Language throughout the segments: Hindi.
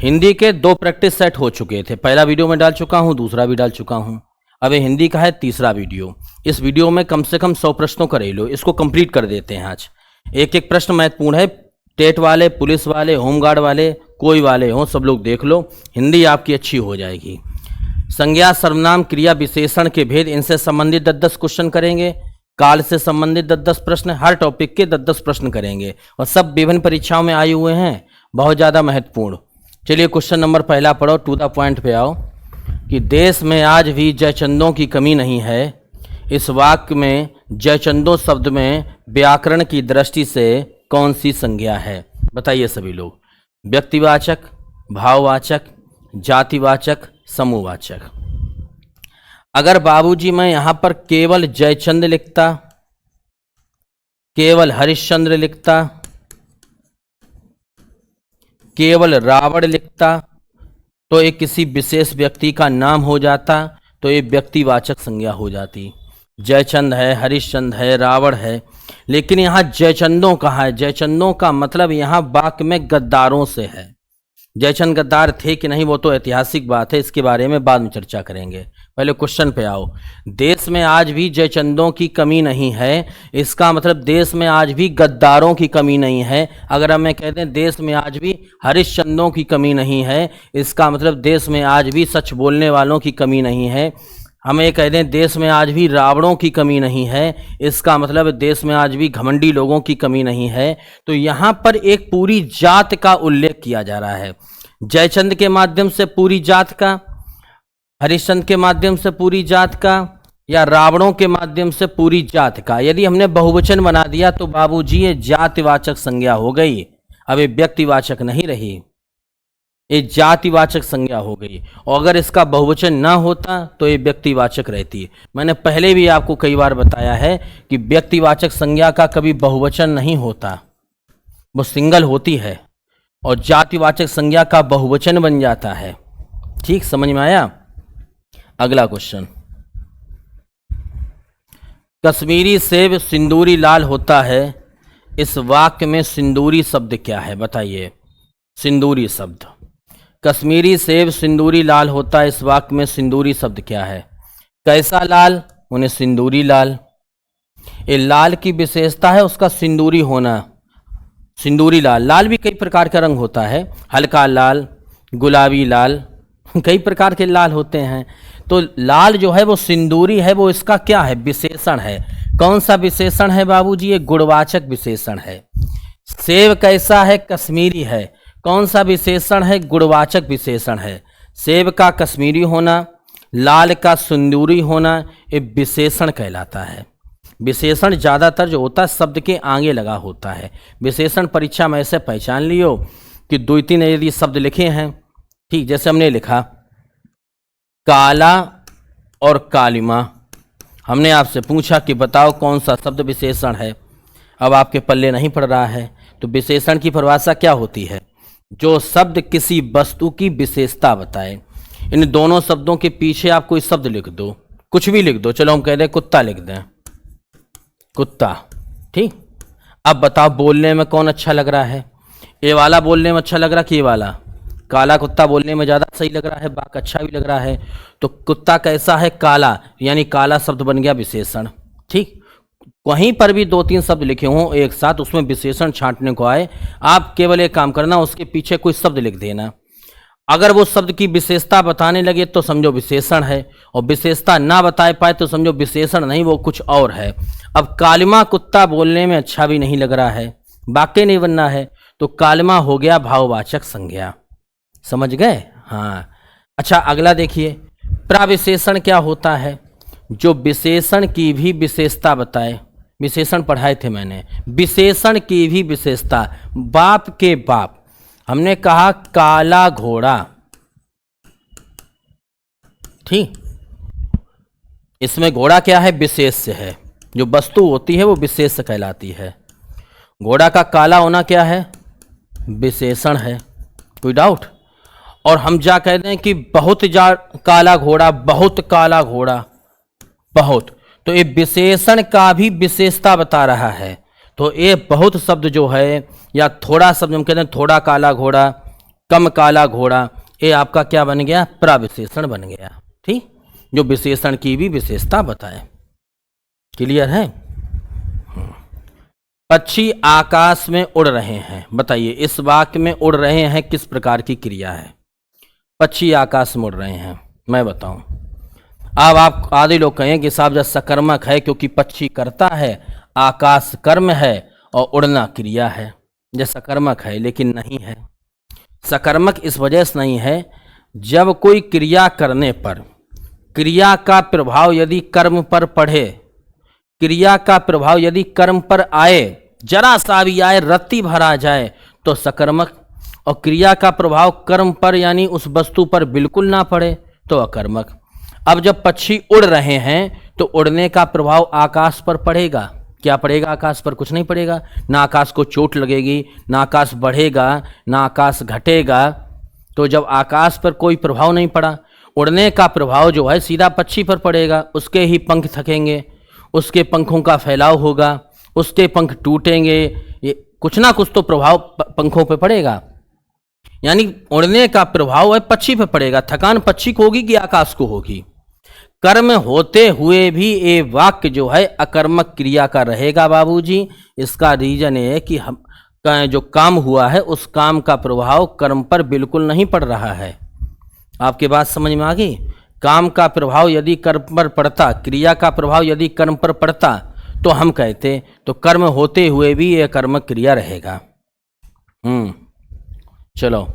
हिंदी के 2 प्रैक्टिस सेट हो चुके थे। पहला वीडियो में डाल चुका हूँ, दूसरा भी डाल चुका हूँ। अब ये हिंदी का है तीसरा वीडियो। इस वीडियो में कम से कम 100 प्रश्नों का रेलो, इसको कंप्लीट कर देते हैं आज। एक एक प्रश्न महत्वपूर्ण है। टेट वाले, पुलिस वाले, होमगार्ड वाले, कोई वाले हों, सब लोग देख लो, हिंदी आपकी अच्छी हो जाएगी। संज्ञा, सर्वनाम, क्रिया, विशेषण के भेद, इनसे संबंधित 10-10 क्वेश्चन करेंगे। काल से संबंधित 10-10 प्रश्न, हर टॉपिक के 10-10 प्रश्न करेंगे और सब विभिन्न परीक्षाओं में आए हुए हैं, बहुत ज़्यादा महत्वपूर्ण। चलिए क्वेश्चन नंबर पहला पढ़ो, टू द पॉइंट पे आओ कि देश में आज भी जयचंदों की कमी नहीं है। इस वाक्य में जयचंदों शब्द में व्याकरण की दृष्टि से कौन सी संज्ञा है? बताइए सभी लोग। व्यक्तिवाचक, भाववाचक, जातिवाचक, समूहवाचक। अगर बाबूजी मैं यहां पर केवल जयचंद लिखता, केवल हरिश्चंद्र लिखता, केवल रावण लिखता तो ये किसी विशेष व्यक्ति का नाम हो जाता, तो ये व्यक्तिवाचक संज्ञा हो जाती। जयचंद है, हरिश्चंद है, रावण है, लेकिन यहाँ जयचंदों कहाँ है? जयचंदों का मतलब यहाँ वाक्य में गद्दारों से है। जयचंद गद्दार थे कि नहीं वो तो ऐतिहासिक बात है, इसके बारे में बाद में चर्चा करेंगे। पहले क्वेश्चन पे आओ। देश में आज भी जयचंदों की कमी नहीं है, इसका मतलब देश में आज भी गद्दारों की कमी नहीं है। अगर हम कहते हैं देश में आज भी हरिश्चंदों की कमी नहीं है, इसका मतलब देश में आज भी सच बोलने वालों की कमी नहीं है। हम ये कहते हैं देश में आज भी रावणों की कमी नहीं है, इसका मतलब देश में आज भी घमंडी लोगों की कमी नहीं है। तो यहाँ पर एक पूरी जात का उल्लेख किया जा रहा है। जयचंद के माध्यम से पूरी जात का, हरिश्चंद के माध्यम से पूरी जात का, या रावणों के माध्यम से पूरी जात का। यदि हमने बहुवचन बना दिया तो बाबूजी ये जातिवाचक संज्ञा हो गई, अब ये व्यक्तिवाचक नहीं रही, ये जातिवाचक संज्ञा हो गई। और अगर इसका बहुवचन ना होता तो ये व्यक्तिवाचक रहती। मैंने पहले भी आपको कई बार बताया है कि व्यक्तिवाचक संज्ञा का कभी बहुवचन नहीं होता, वो सिंगल होती है, और जातिवाचक संज्ञा का बहुवचन बन जाता है। ठीक समझ में आया? अगला क्वेश्चन। कश्मीरी सेब सिंदूरी लाल होता है, इस वाक्य में सिंदूरी शब्द क्या है? बताइए। सिंदूरी शब्द, कश्मीरी सेब सिंदूरी लाल होता है, इस वाक्य में सिंदूरी शब्द क्या है? कैसा लाल? उन्हें सिंदूरी लाल। ये लाल की विशेषता है उसका सिंदूरी होना, सिंदूरी लाल। लाल भी कई प्रकार का रंग होता है, हल्का लाल, गुलाबी लाल, कई प्रकार के लाल होते हैं। तो लाल जो है वो सिंदूरी है, वो इसका क्या है? विशेषण है। कौन सा विशेषण है बाबूजी? ये गुणवाचक विशेषण है। सेब कैसा है? कश्मीरी है। कौन सा विशेषण है? गुणवाचक विशेषण है। सेब का कश्मीरी होना, लाल का सिंदूरी होना, ये विशेषण कहलाता है। विशेषण ज़्यादातर जो होता है शब्द के आगे लगा होता है। विशेषण परीक्षा में ऐसे पहचान लियो कि 2-3 यदि शब्द लिखे हैं, ठीक, जैसे हमने लिखा काला और कालिमा, हमने आपसे पूछा कि बताओ कौन सा शब्द विशेषण है। अब आपके पल्ले नहीं पड़ रहा है, तो विशेषण की परिभाषा क्या होती है? जो शब्द किसी वस्तु की विशेषता बताए। इन दोनों शब्दों के पीछे आप कोई शब्द लिख दो, कुछ भी लिख दो। चलो हम कह दें कुत्ता लिख दें, कुत्ता, ठीक। अब बताओ बोलने में कौन अच्छा लग रहा है? ये वाला बोलने में अच्छा लग रहा कि ये वाला? काला कुत्ता बोलने में ज़्यादा सही लग रहा है, बाक अच्छा भी लग रहा है। तो कुत्ता कैसा है? काला, यानी काला शब्द बन गया विशेषण, ठीक। वहीं पर भी 2-3 शब्द लिखे हों एक साथ, उसमें विशेषण छांटने को आए, आप केवल एक काम करना, उसके पीछे कोई शब्द लिख देना। अगर वो शब्द की विशेषता बताने लगे तो समझो विशेषण है, और विशेषता ना बता पाए तो समझो विशेषण नहीं, वो कुछ और है। अब कालिमा कुत्ता बोलने में अच्छा भी नहीं लग रहा है, वाक्य नहीं बनना है, तो कालिमा हो गया भाववाचक संज्ञा। समझ गए? हाँ। अच्छा अगला देखिए, प्रविशेषण क्या होता है? जो विशेषण की भी विशेषता बताए। विशेषण पढ़ाए थे मैंने, विशेषण की भी विशेषता। बाप के बाप, हमने कहा काला घोड़ा, ठीक। इसमें घोड़ा क्या है? विशेष है। जो वस्तु होती है वो विशेष कहलाती है। घोड़ा का काला होना क्या है? विशेषण है, कोई डाउट? और हम जा कहते हैं कि बहुत काला घोड़ा, बहुत काला घोड़ा, बहुत, तो ये विशेषण का भी विशेषता बता रहा है। तो ये बहुत शब्द जो है, या थोड़ा शब्द हम कहते हैं थोड़ा काला घोड़ा, कम काला घोड़ा, ये आपका क्या बन गया? प्रविशेषण बन गया। ठीक, जो विशेषण की भी विशेषता बताए। क्लियर है? पक्षी आकाश में उड़ रहे हैं, बताइए इस वाक्य में उड़ रहे हैं किस प्रकार की क्रिया है? पक्षी आकाश में उड़ रहे हैं, मैं बताऊं। अब आप आधे लोग कहें कि साहब जब सकर्मक है, क्योंकि पक्षी करता है, आकाश कर्म है और उड़ना क्रिया है, जब सकर्मक है, लेकिन नहीं है। सकर्मक इस वजह से नहीं है, जब कोई क्रिया करने पर क्रिया का प्रभाव यदि कर्म पर पड़े, क्रिया का प्रभाव यदि कर्म पर आए, जरा सा भी आए, रत्ती भर आ जाए, तो सकर्मक, और क्रिया का प्रभाव कर्म पर यानी उस वस्तु पर बिल्कुल ना पड़े तो अकर्मक। अब जब पक्षी उड़ रहे हैं तो उड़ने का प्रभाव आकाश पर पड़ेगा, क्या पड़ेगा? आकाश पर कुछ नहीं पड़ेगा, ना आकाश को चोट लगेगी, ना आकाश बढ़ेगा, ना आकाश घटेगा। तो जब आकाश पर कोई प्रभाव नहीं पड़ा, उड़ने का प्रभाव जो है सीधा पक्षी पर पड़ेगा, उसके ही पंख थकेंगे, उसके पंखों का फैलाव होगा, उसके पंख टूटेंगे, ये कुछ ना कुछ तो प्रभाव पंखों पे पड़ेगा। यानी उड़ने का प्रभाव है पक्षी पे पड़ेगा, थकान पक्षी को होगी कि आकाश को होगी। कर्म होते हुए भी ये वाक्य जो है अकर्मक क्रिया का रहेगा बाबूजी। इसका रीजन ये है कि हम जो काम हुआ है उस काम का प्रभाव कर्म पर बिल्कुल नहीं पड़ रहा है। आपके बात समझ में आ गई? काम का प्रभाव यदि कर्म पर पड़ता, क्रिया का प्रभाव यदि कर्म पर पड़ता, तो हम कहते तो कर्म होते हुए भी यह कर्मक क्रिया रहेगा। चलो,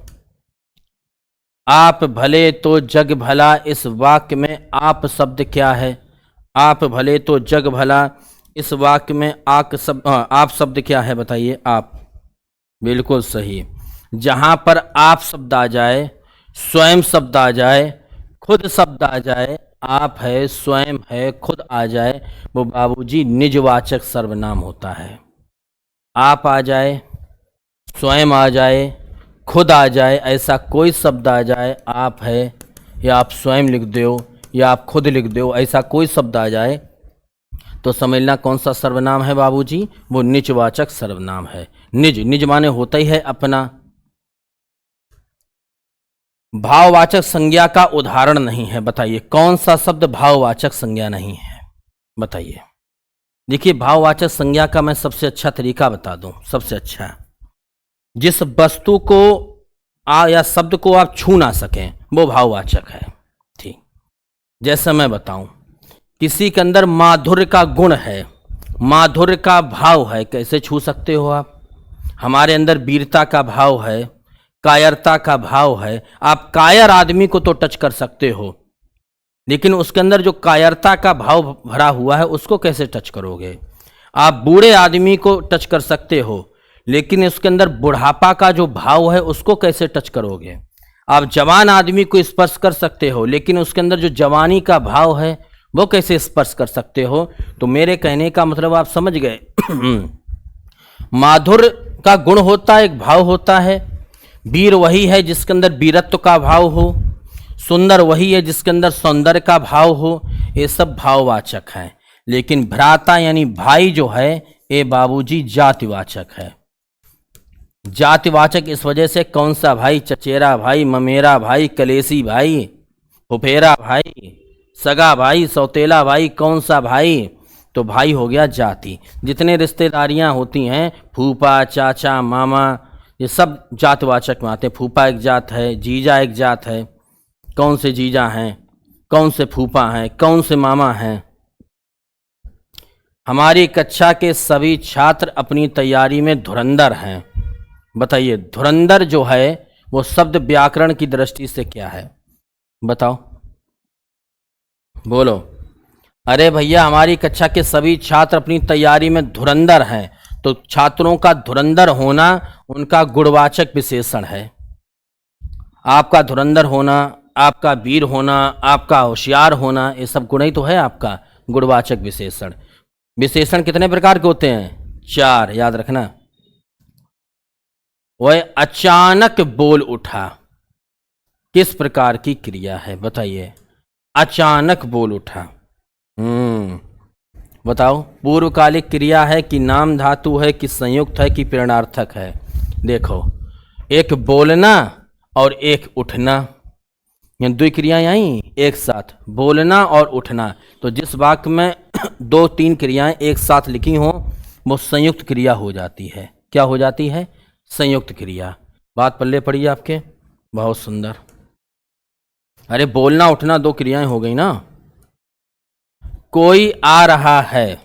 आप भले तो जग भला, इस वाक्य में आप शब्द क्या है? आप भले तो जग भला, इस वाक्य में आप शब्द क्या है बताइए? आप, बिल्कुल सही। जहां पर आप शब्द आ जाए, स्वयं शब्द आ जाए, खुद शब्द आ जाए, आप है, स्वयं है, खुद आ जाए, वो बाबूजी निजवाचक सर्वनाम होता है। आप आ जाए, स्वयं आ जाए, खुद आ जाए, ऐसा कोई शब्द आ जाए, आप है या आप स्वयं लिख दो या आप खुद लिख दो, ऐसा कोई शब्द आ जाए तो समझना कौन सा सर्वनाम है बाबूजी? वो निजवाचक सर्वनाम है। निज, निज माने होता ही है अपना। भाववाचक संज्ञा का उदाहरण नहीं है, बताइए कौन सा शब्द भाववाचक संज्ञा नहीं है? बताइए। देखिए, भाववाचक संज्ञा का मैं सबसे अच्छा तरीका बता दूं, सबसे अच्छा, जिस वस्तु को या शब्द को आप छू ना सकें वो भाववाचक है। ठीक, जैसे मैं बताऊं, किसी के अंदर माधुर्य का गुण है, माधुर्य का भाव है, कैसे छू सकते हो आप? हमारे अंदर वीरता का भाव है, कायरता का भाव है, आप कायर आदमी को तो टच कर सकते हो, लेकिन उसके अंदर जो कायरता का भाव भरा हुआ है उसको कैसे टच करोगे? आप बूढ़े आदमी को टच कर सकते हो, लेकिन उसके अंदर बुढ़ापा का जो भाव है उसको कैसे टच करोगे? आप जवान आदमी को स्पर्श कर सकते हो, लेकिन उसके अंदर जो जवानी का भाव है वो कैसे स्पर्श कर सकते हो? तो मेरे कहने का मतलब आप समझ गए। माधुर्य का गुण होता है, एक भाव होता है। वीर वही है जिसके अंदर वीरत्व का भाव हो, सुंदर वही है जिसके अंदर सौंदर्य का भाव हो, ये सब भाववाचक हैं। लेकिन भ्राता यानी भाई जो है ये बाबूजी जातिवाचक है। जातिवाचक इस वजह से, कौन सा भाई? चचेरा भाई, ममेरा भाई, कलेसी भाई, फुफेरा भाई, सगा भाई, सौतेला भाई, कौन सा भाई? तो भाई हो गया जाति। जितने रिश्तेदारियां होती हैं, फूफा, चाचा, मामा, ये सब जातवाचक में आते हैं। फूफा एक जात है, जीजा एक जात है, कौन से जीजा हैं, कौन से फूफा हैं, कौन से मामा हैं। हमारी कक्षा के सभी छात्र अपनी तैयारी में धुरंधर हैं। बताइए, धुरंधर जो है वो शब्द व्याकरण की दृष्टि से क्या है? बताओ, बोलो। अरे भैया, हमारी कक्षा के सभी छात्र अपनी तैयारी में धुरंधर हैं, तो छात्रों का धुरंधर होना उनका गुणवाचक विशेषण है। आपका धुरंधर होना, आपका वीर होना, आपका होशियार होना, ये सब गुण ही तो है आपका गुणवाचक विशेषण। विशेषण कितने प्रकार के होते हैं? 4, याद रखना। वह अचानक बोल उठा, किस प्रकार की क्रिया है? बताइए, अचानक बोल उठा। बताओ, पूर्वकालिक क्रिया है कि नाम धातु है कि संयुक्त है कि प्रेरणार्थक है? देखो, एक बोलना और एक उठना, ये दो क्रियाएं आई एक साथ, बोलना और उठना। तो जिस वाक्य में दो तीन क्रियाएं एक साथ लिखी हों वो संयुक्त क्रिया हो जाती है। क्या हो जाती है? संयुक्त क्रिया। बात पल्ले पड़ी आपके? बहुत सुंदर। अरे बोलना उठना दो क्रियाएं हो गई ना। कोई आ रहा है,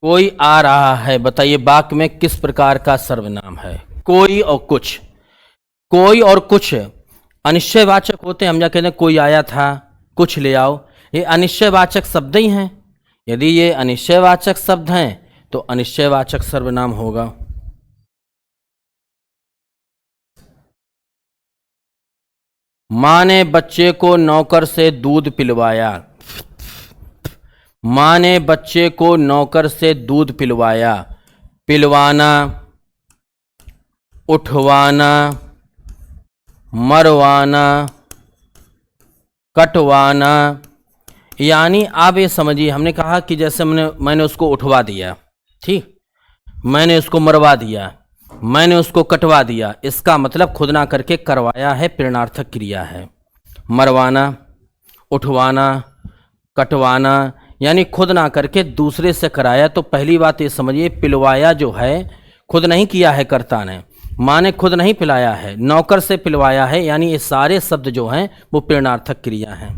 कोई आ रहा है, बताइए वाक्य में किस प्रकार का सर्वनाम है? कोई और कुछ। कोई और कुछ अनिश्चयवाचक होते हैं। हम क्या कहते हैं? कोई आया था, कुछ ले आओ, ये अनिश्चयवाचक शब्द ही हैं। यदि ये अनिश्चयवाचक शब्द हैं तो अनिश्चयवाचक सर्वनाम होगा। माँ ने बच्चे को नौकर से दूध पिलवाया। माँ ने बच्चे को नौकर से दूध पिलवाया। पिलवाना, उठवाना, मरवाना, कटवाना, यानी आप ये समझिए, हमने कहा कि जैसे मैंने उसको उठवा दिया, ठीक, मैंने उसको मरवा दिया, मैंने उसको कटवा दिया, इसका मतलब खुद ना करके करवाया है, प्रेरणार्थक क्रिया है। मरवाना, उठवाना, कटवाना, यानी खुद ना करके दूसरे से कराया। तो पहली बात ये समझिए, पिलवाया जो है खुद नहीं किया है कर्ता ने, माँ ने खुद नहीं पिलाया है, नौकर से पिलवाया है, यानी ये सारे शब्द जो हैं वो प्रेरणार्थक क्रिया हैं।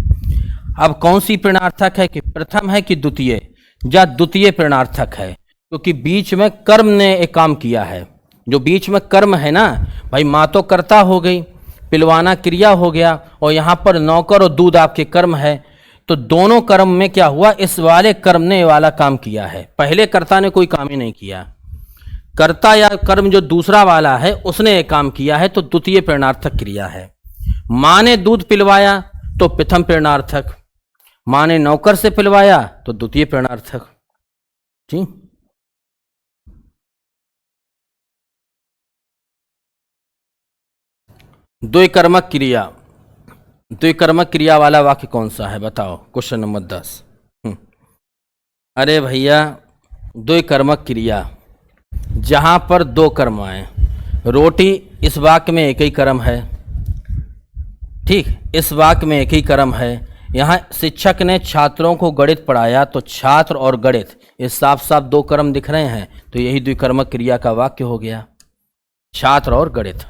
अब कौन सी प्रेरणार्थक है, कि प्रथम है कि द्वितीय? या द्वितीय प्रेरणार्थक है, क्योंकि बीच में कर्म ने एक काम किया है। जो बीच में कर्म है ना भाई, माँ तो कर्ता हो गई, पिलवाना क्रिया हो गया, और यहाँ पर नौकर और दूध आपके कर्म है। तो दोनों कर्म में क्या हुआ? इस वाले कर्म ने वाला काम किया है, पहले कर्ता ने कोई काम ही नहीं किया। कर्ता या कर्म जो दूसरा वाला है उसने एक काम किया है, तो द्वितीय प्रेरणार्थक क्रिया है। माँ ने दूध पिलवाया तो प्रथम प्रेरणार्थक, माँ ने नौकर से पिलवाया तो द्वितीय प्रेरणार्थक। जी, द्विकर्मक क्रिया। द्विकर्मक क्रिया वाला वाक्य कौन सा है बताओ? Question number 10। अरे भैया, द्विकर्मक क्रिया जहां पर दो कर्म आए। रोटी, इस वाक्य में एक ही कर्म है, ठीक, इस वाक्य में एक ही कर्म है। यहाँ शिक्षक ने छात्रों को गणित पढ़ाया, तो छात्र और गणित ये साफ साफ दो कर्म दिख रहे हैं, तो यही द्विकर्मक क्रिया का वाक्य हो गया, छात्र और गणित।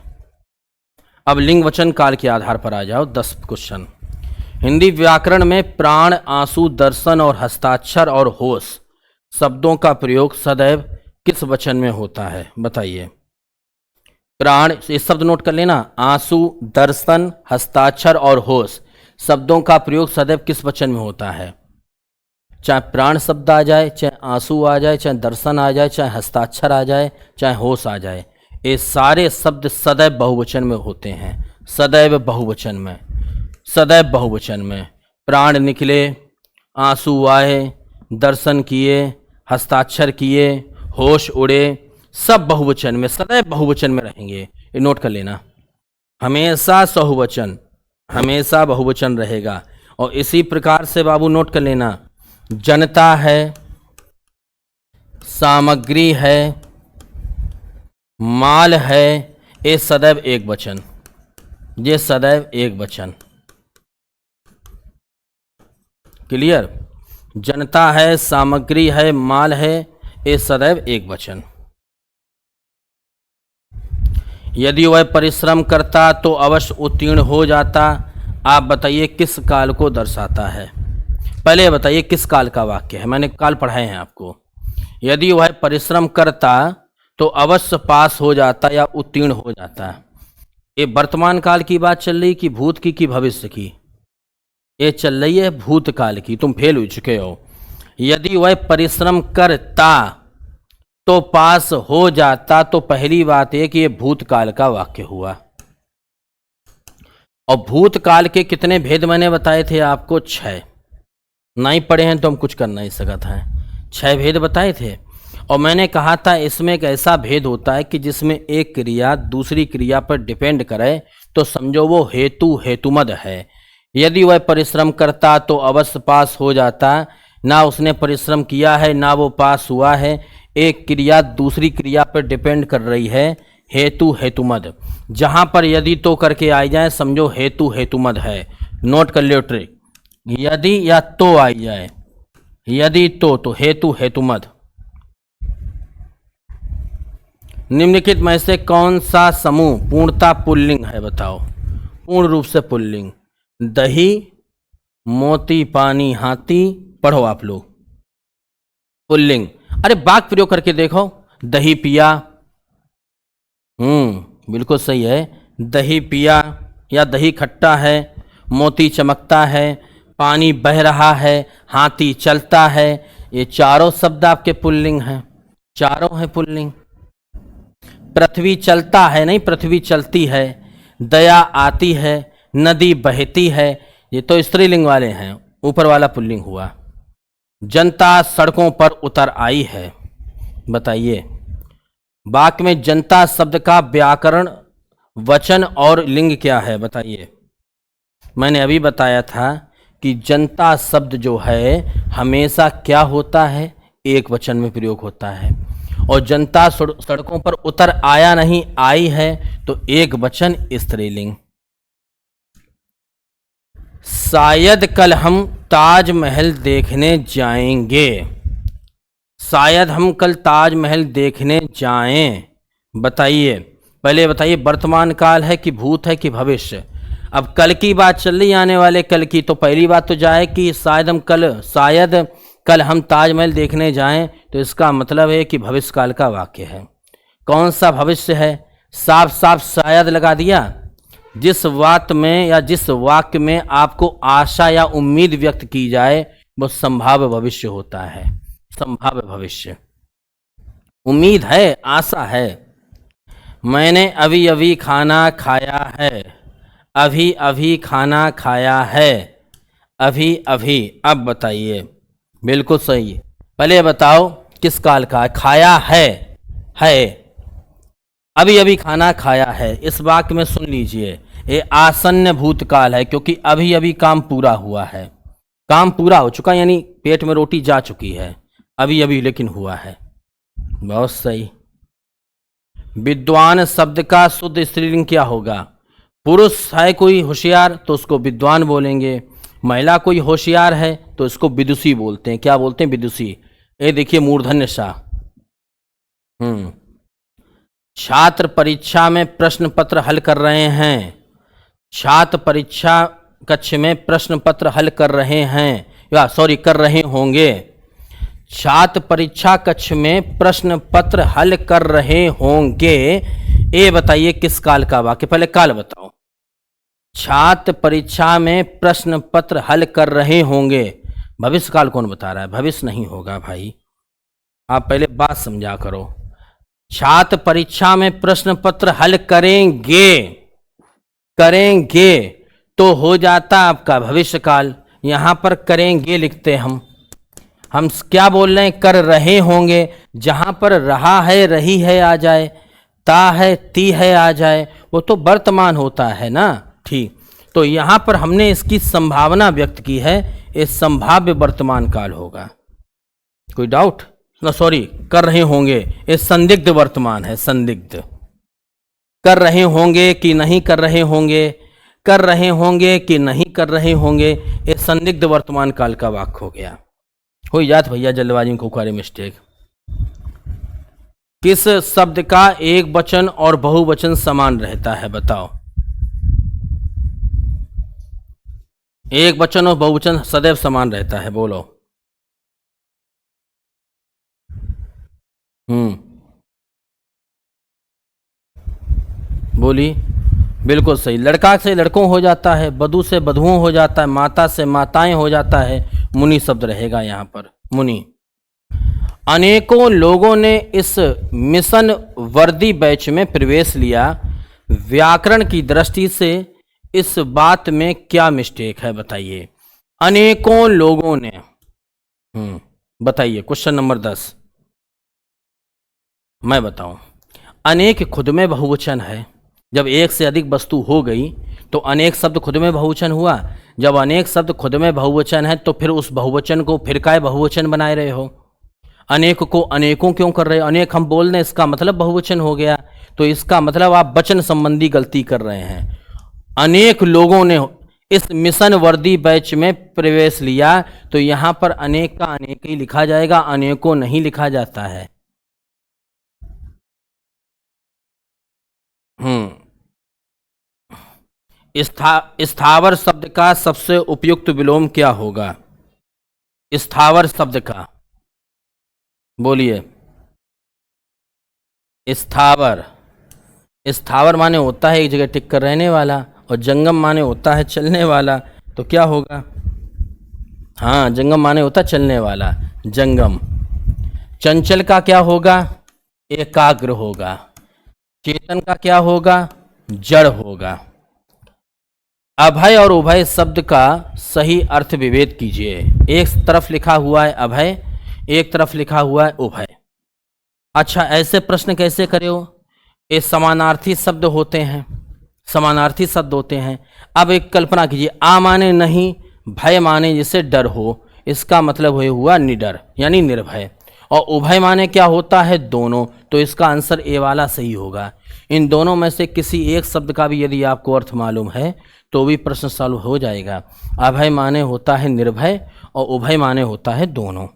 अब लिंग वचन काल के आधार पर आ जाओ। 10 क्वेश्चन। हिंदी व्याकरण में प्राण, आंसू, दर्शन और हस्ताक्षर और होश शब्दों का प्रयोग सदैव किस वचन में होता है? बताइए। प्राण, ये शब्द नोट कर लेना, आंसू, दर्शन, हस्ताक्षर और होश शब्दों का प्रयोग सदैव किस वचन में होता है? चाहे प्राण शब्द आ जाए, चाहे आंसू आ जाए, चाहे दर्शन आ जाए, चाहे हस्ताक्षर आ जाए, चाहे होश आ जाए, ये सारे शब्द सदैव बहुवचन में होते हैं। सदैव बहुवचन में, सदैव बहुवचन में। प्राण निकले, आंसू आए, दर्शन किए, हस्ताक्षर किए, होश उड़े, सब बहुवचन में, सदैव बहुवचन में रहेंगे। ये नोट कर लेना। हमेशा बहुवचन, हमेशा बहुवचन रहेगा। और इसी प्रकार से बाबू नोट कर लेना, जनता है, सामग्री है, माल है, ये सदैव एक वचन, ये सदैव एक वचन। क्लियर? जनता है, सामग्री है, माल है, ये सदैव एक वचन। यदि वह परिश्रम करता तो अवश्य उत्तीर्ण हो जाता। आप बताइए किस काल को दर्शाता है? पहले बताइए किस काल का वाक्य है, मैंने काल पढ़ाए हैं आपको। यदि वह परिश्रम करता तो अवश्य पास हो जाता या उत्तीर्ण हो जाता। ये वर्तमान काल की बात चल रही कि भूत की कि भविष्य की? ये चल रही है भूतकाल की, तुम फेल हो चुके हो। यदि वह परिश्रम करता तो पास हो जाता, तो पहली बात है कि ये भूतकाल का वाक्य हुआ। और भूतकाल के कितने भेद मैंने बताए थे आपको? 6। नहीं पढ़े हैं तो हम कुछ कर नहीं सकते हैं। 6 भेद बताए थे। और मैंने कहा था इसमें एक ऐसा भेद होता है कि जिसमें एक क्रिया दूसरी क्रिया पर डिपेंड करे, तो समझो वो हेतु हेतुमद है। यदि वह परिश्रम करता तो अवश्य पास हो जाता, ना उसने परिश्रम किया है ना वो पास हुआ है। एक क्रिया दूसरी क्रिया पर डिपेंड कर रही है, हेतु हेतुमद। जहां पर यदि तो करके आई जाए समझो हेतु हेतुमद है। नोट कर लियो ट्रिक, यदि या तो आई जाए, यदि तो हेतु हेतुमद। निम्नलिखित में से कौन सा समूह पूर्णता पुल्लिंग है बताओ, पूर्ण रूप से पुल्लिंग। दही, मोती, पानी, हाथी, पढ़ो आप लोग। पुल्लिंग, अरे वाक्य प्रयोग करके देखो। दही पिया, बिल्कुल सही है। दही पिया या दही खट्टा है, मोती चमकता है, पानी बह रहा है, हाथी चलता है। ये चारों शब्द आपके पुल्लिंग हैं, चारों हैं पुल्लिंग। पृथ्वी चलता है नहीं, पृथ्वी चलती है। दया आती है, नदी बहती है, ये तो स्त्रीलिंग वाले हैं, ऊपर वाला पुल्लिंग हुआ। जनता सड़कों पर उतर आई है, बताइए वाक्य में जनता शब्द का व्याकरण, वचन और लिंग क्या है बताइए। मैंने अभी बताया था कि जनता शब्द जो है हमेशा क्या होता है, एक वचन में प्रयोग होता है। और जनता सड़कों पर उतर आया नहीं, आई है, तो एक वचन स्त्रीलिंग। शायद कल हम ताजमहल देखने जाएंगे, शायद हम कल ताजमहल देखने जाएं, बताइए। पहले बताइए वर्तमान काल है कि भूत है कि भविष्य। अब कल की बात चल रही, आने वाले कल की, तो पहली बात तो जाए कि शायद कल हम ताजमहल देखने जाएं, तो इसका मतलब है कि भविष्य काल का वाक्य है। कौन सा भविष्य है, साफ साफ शायद लगा दिया। जिस बात में या जिस वाक्य में आपको आशा या उम्मीद व्यक्त की जाए वो संभाव्य भविष्य होता है, संभाव्य भविष्य। उम्मीद है, आशा है। मैंने अभी अभी खाना खाया है, अभी अभी खाना खाया है, अभी अभी। अब बताइए, बिल्कुल सही। पहले बताओ किस काल का है, खाया है, अभी अभी खाना खाया है। इस वाक्य में सुन लीजिए, ये आसन्न भूतकाल है, क्योंकि अभी अभी काम पूरा हुआ है, काम पूरा हो चुका, यानी पेट में रोटी जा चुकी है, अभी अभी लेकिन हुआ है। बहुत सही। विद्वान शब्द का शुद्ध स्त्रीलिंग क्या होगा? पुरुष है कोई होशियार तो उसको विद्वान बोलेंगे, महिला कोई होशियार है तो इसको विदुषी बोलते हैं। क्या बोलते हैं? विदुषी। ये देखिए मूर्धन्य सा। छात्र परीक्षा में प्रश्न पत्र हल कर रहे हैं, छात्र परीक्षा कक्ष में प्रश्न पत्र हल कर रहे हैं, या सॉरी कर रहे होंगे। छात्र परीक्षा कक्ष में प्रश्न पत्र हल कर रहे होंगे, ये बताइए किस काल का वाक्य? पहले काल बताओ। छात्र परीक्षा में प्रश्न पत्र हल कर रहे होंगे, भविष्य काल कौन बता रहा है? भविष्य नहीं होगा भाई, आप पहले बात समझा करो। छात्र परीक्षा में प्रश्न पत्र हल करेंगे, करेंगे तो हो जाता आपका भविष्य काल। यहां पर करेंगे लिखते हम क्या बोल रहे हैं? कर रहे होंगे। जहां पर रहा है, रही है आ जाए, ता है, ती है आ जाए, वो तो वर्तमान होता है ना। ठीक, तो यहां पर हमने इसकी संभावना व्यक्त की है, ये संभाव्य वर्तमान काल होगा। कोई डाउट? ना सॉरी, कर रहे होंगे, ये संदिग्ध वर्तमान है, संदिग्ध। कर रहे होंगे कि नहीं कर रहे होंगे, कर रहे होंगे कि नहीं कर रहे होंगे, ये संदिग्ध वर्तमान काल का वाक्य हो गया। हो जात भैया जल्दबाजी में कोई मिस्टेक। किस शब्द का एक वचन और बहुवचन समान रहता है बताओ? एक वचन और बहुवचन सदैव समान रहता है, बोलो। बोली, बिल्कुल सही। लड़का से लड़कों हो जाता है, बधू से बधुओं हो जाता है, माता से माताएं हो जाता है, मुनि शब्द रहेगा यहाँ पर, मुनि। अनेकों लोगों ने इस मिशन वर्दी बैच में प्रवेश लिया, व्याकरण की दृष्टि से इस बात में क्या मिस्टेक है बताइए? अनेकों लोगों ने, बताइए। क्वेश्चन नंबर 10 मैं बताऊं। अनेक खुद में बहुवचन है, जब एक से अधिक वस्तु हो गई तो अनेक शब्द खुद में बहुवचन हुआ। जब अनेक शब्द खुद में बहुवचन है तो फिर उस बहुवचन को फिर काय बहुवचन बनाए रहे हो? अनेक को अनेकों क्यों कर रहे हो? अनेक हम बोल दें इसका मतलब बहुवचन हो गया। तो इसका मतलब आप वचन संबंधी गलती कर रहे हैं। अनेक लोगों ने इस मिशन वर्दी बैच में प्रवेश लिया, तो यहां पर अनेक का अनेक ही लिखा जाएगा, अनेकों नहीं लिखा जाता है। स्थावर शब्द का सबसे उपयुक्त विलोम क्या होगा? स्थावर शब्द का बोलिए। स्थावर, स्थावर माने होता है एक जगह टिक कर रहने वाला, और जंगम माने होता है चलने वाला। तो क्या होगा? हाँ, जंगम माने होता है चलने वाला, जंगम। चंचल का क्या होगा? एकाग्र होगा। चेतन का क्या होगा? जड़ होगा। अभय और उभय शब्द का सही अर्थ विभेद कीजिए। एक तरफ लिखा हुआ है अभय, एक तरफ लिखा हुआ है उभय। अच्छा, ऐसे प्रश्न कैसे करे हो? ये समानार्थी शब्द होते हैं, समानार्थी शब्द होते हैं। अब एक कल्पना कीजिए, आ माने नहीं, भय माने जैसे डर हो, इसका मतलब हुआ निडर यानी निर्भय। और उभय माने क्या होता है? दोनों। तो इसका आंसर ए वाला सही होगा। इन दोनों में से किसी एक शब्द का भी यदि आपको अर्थ मालूम है तो भी प्रश्न सॉल्व हो जाएगा। अभय माने होता है निर्भय और उभय माने होता है दोनों।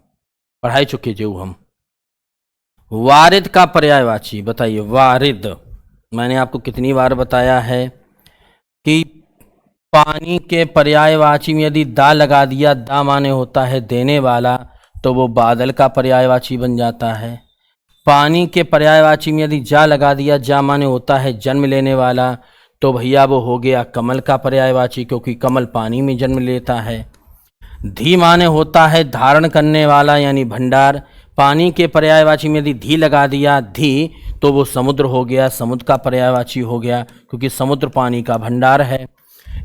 पढ़ाई चुके जो हम। वारिद का पर्यायवाची बताइए। वारिद, मैंने आपको कितनी बार बताया है कि पानी के पर्यायवाची में यदि दा लगा दिया, दा माने होता है देने वाला, तो वो बादल का पर्यायवाची बन जाता है। पानी के पर्यायवाची में यदि जा लगा दिया, जा माने होता है जन्म लेने वाला, तो भैया वो हो गया कमल का पर्यायवाची, क्योंकि कमल पानी में जन्म लेता है। धी माने होता है धारण करने वाला यानी भंडार। पानी के पर्यायवाची में यदि धी लगा दिया, धी, तो वो समुद्र हो गया, समुद्र का पर्यायवाची हो गया, क्योंकि समुद्र पानी का भंडार है।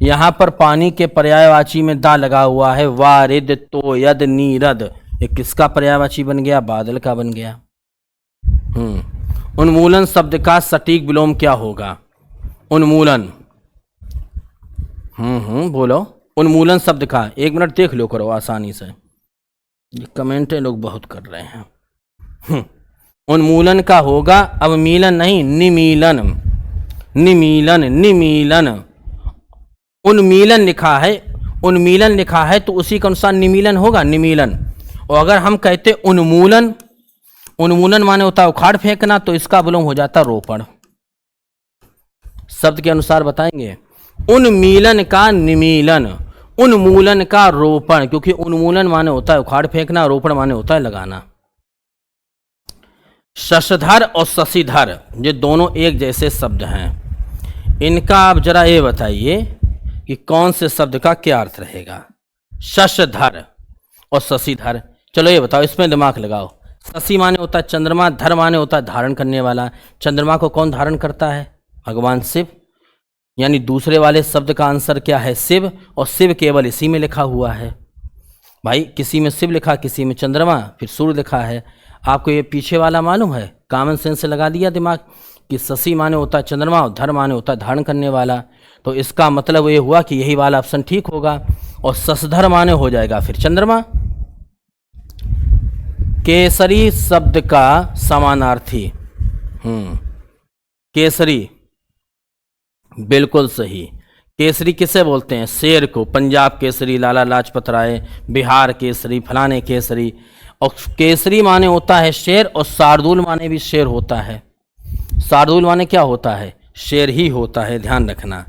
यहाँ पर पानी के पर्यायवाची में दा लगा हुआ है, वारिद, तोयद, नीरद। ये किसका पर्यायवाची बन गया? बादल का बन गया। उन्मूलन शब्द का सटीक विलोम क्या होगा? उन्मूलन, बोलो। उन्मूलन शब्द का एक मिनट देख लो करो आसानी से, ये कमेंटें लोग बहुत कर रहे हैं। उन्मूलन का होगा अवमीलन नहीं, निमीलन। निमीलन, निमीलन। उन्मीलन लिखा है, उन्मीलन लिखा है तो उसी के अनुसार निमीलन होगा, निमीलन। और अगर हम कहते उन्मूलन, उन्मूलन माने होता है उखाड़ फेंकना, तो इसका विलोम हो जाता रोपण। शब्द के अनुसार बताएंगे। उन्मीलन का निमीलन, उन्मूलन का रोपण, क्योंकि उन्मूलन माने होता है उखाड़ फेंकना, रोपण माने होता है लगाना। शशधर और शशिधर ये दोनों एक जैसे शब्द हैं। इनका आप जरा ये बताइए कि कौन से शब्द का क्या अर्थ रहेगा? शशधर और शशिधर, चलो ये बताओ, इसमें दिमाग लगाओ। शशि माने होता है चंद्रमा, धर माने होता है धारण करने वाला। चंद्रमा को कौन धारण करता है? भगवान शिव। यानी दूसरे वाले शब्द का आंसर क्या है? शिव। और शिव केवल इसी में लिखा हुआ है भाई, किसी में शिव लिखा, किसी में चंद्रमा, फिर सूर्य लिखा है। आपको ये पीछे वाला मालूम है? कॉमन सेंस से लगा दिया दिमाग कि शशि माने होता है चंद्रमा और धर माने होता है धारण करने वाला। तो इसका मतलब ये हुआ कि यही वाला ऑप्शन ठीक होगा। और शशधर माने हो जाएगा फिर चंद्रमा। केसरी शब्द का समानार्थी, केसरी, बिल्कुल सही। केसरी किसे बोलते हैं? शेर को। पंजाब केसरी लाला लाजपत राय, बिहार केसरी, फलाने केसरी। और केसरी माने होता है शेर, और शार्दुल माने भी शेर होता है। शार्दुल माने क्या होता है? शेर ही होता है, ध्यान रखना।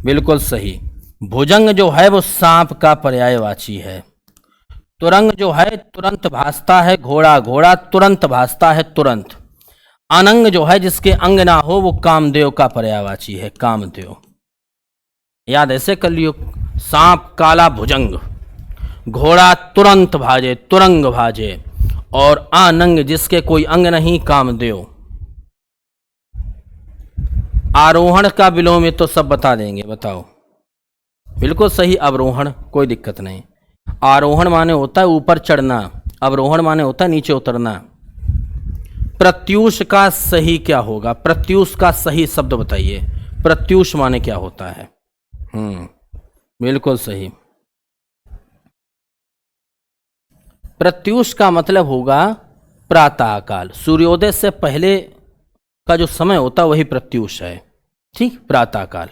बिल्कुल सही। भुजंग जो है वो सांप का पर्यायवाची है। तुरंग जो है तुरंत भासता है, घोड़ा, घोड़ा तुरंत भासता है, तुरंत। अनंग जो है जिसके अंग ना हो वो कामदेव का पर्यायवाची है, कामदेव। याद ऐसे कर लियो। सांप काला भुजंग, घोड़ा तुरंत भाजे, तुरंग भाजे, और अनंग जिसके कोई अंग नहीं, कामदेव। आरोहण का विलोम ये तो सब बता देंगे, बताओ। बिल्कुल सही, अवरोहण, कोई दिक्कत नहीं। आरोहण माने होता है ऊपर चढ़ना, अवरोहण माने होता है नीचे उतरना। प्रत्यूष का सही क्या होगा? प्रत्यूष का सही शब्द बताइए। प्रत्यूष माने क्या होता है? बिल्कुल सही। प्रत्यूष का मतलब होगा प्रातः काल, सूर्योदय से पहले का जो समय होता है वही प्रत्यूष है। ठीक, प्रातः काल।